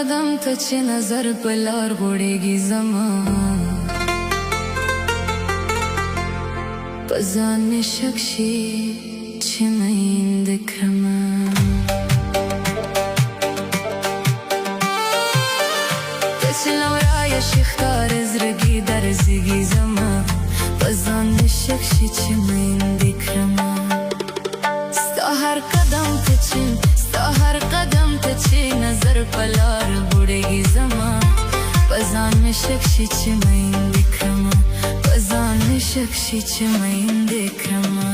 قدم ته چې نظر په لار غوړېږي زما په ځان مې شک شي چې میندې کړمه ته چې لورایه شي ښکاره زړګي درزېږي زما په ځان مې شک شي چې میندې کړمه ستا هر قدم ته چې نظر په لار غوړېږي زما په ځان مې شک شي چې میندې کړمه په ځان مې شک شي چې میندې کړمه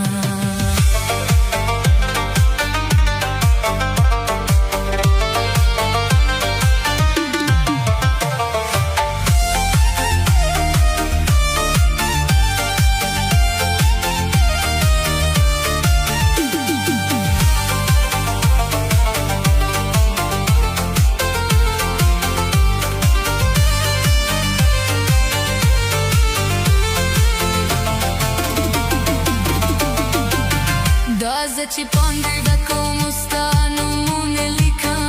زه چې پاندې ډکوم ستا نومونه لیکم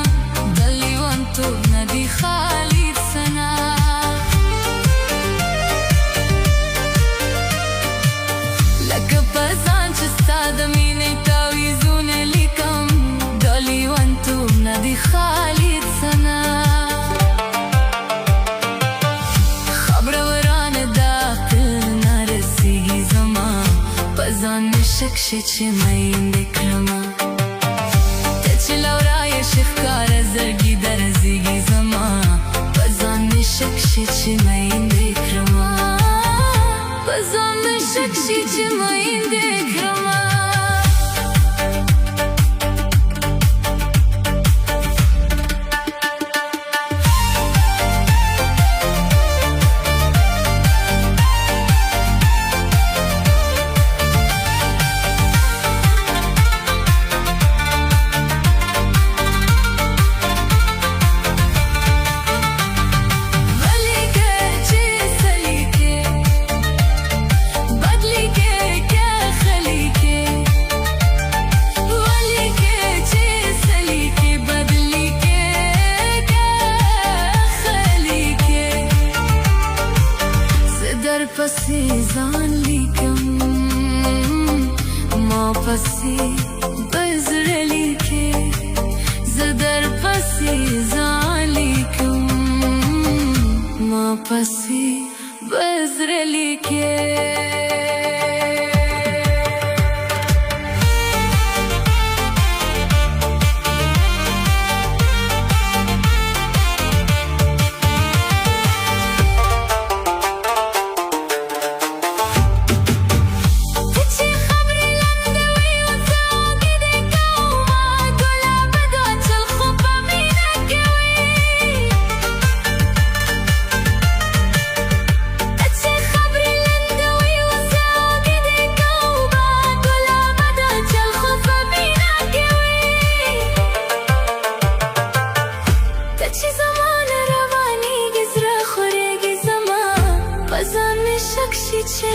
د لیونتوب نه دي خالي ثنا لکه په ځان چې ستا د مینې تعویضونه لیکم د لیونتوب نه دي خالي ثنا خبره ورانه د عقل نه رسېږي زما په ځان مې شک شي چې میندې کړمه ته چې لورایه شي ښکاره زړګي درزېږي زما په ځان مې شک شي چې میندې کړمه په ځان مې شک شي چې میندې کړمه پسې ځان لیکم ما پسې به زړه لیکې زه در پسې ځان لیکم ما پسې به زړه لیکې شک شي چې